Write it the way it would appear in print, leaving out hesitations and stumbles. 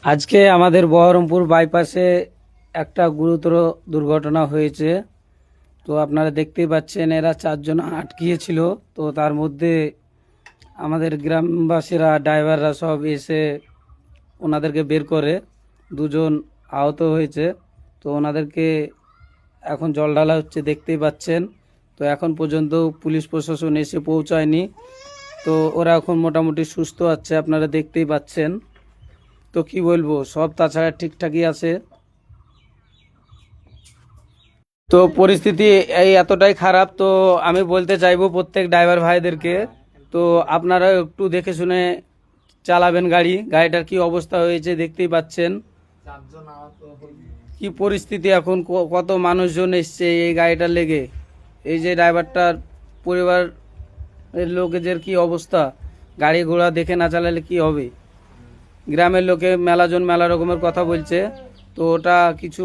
আজকে আমাদের বহরমপুর বাইপাসে একটা গুরুতর দুর্ঘটনা হয়েছে। তো আপনারা দেখতেই পাচ্ছেন এরা চারজন আটকিয়েছিল। তো তার মধ্যে আমাদের গ্রামবাসীরা ড্রাইভাররা সব এসে ওনাদেরকে বের করে, দুজন আহত হয়েছে। তো ওনাদেরকে এখন জল ঢালা হচ্ছে, দেখতেই পাচ্ছেন। তো এখন পর্যন্ত পুলিশ প্রশাসন এসে পৌঁছায়নি। তো ওরা এখন মোটামুটি সুস্থ আছে, আপনারা দেখতেই পাচ্ছেন। তো কি বলবো, সব তাছাড়া ঠিকঠাকই আছে। তো পরিস্থিতি এই এতটাই খারাপ। তো আমি বলতে চাইবো প্রত্যেক ড্রাইভার ভাইদেরকে, তো আপনারা একটু দেখে শুনে চালাবেন গাড়িটার কি অবস্থা হয়েছে দেখতেই পাচ্ছেন। কি পরিস্থিতি এখন, কত মানুষজন এসছে এই গাড়িটার লেগে। এই যে ড্রাইভারটার পরিবার লোকেদের কি অবস্থা, গাড়ি ঘোড়া দেখে না চালালে কি হবে। গ্রামের লোকে মেলাজন মেলা রকমের কথা বলছে। তো ওটা কিছু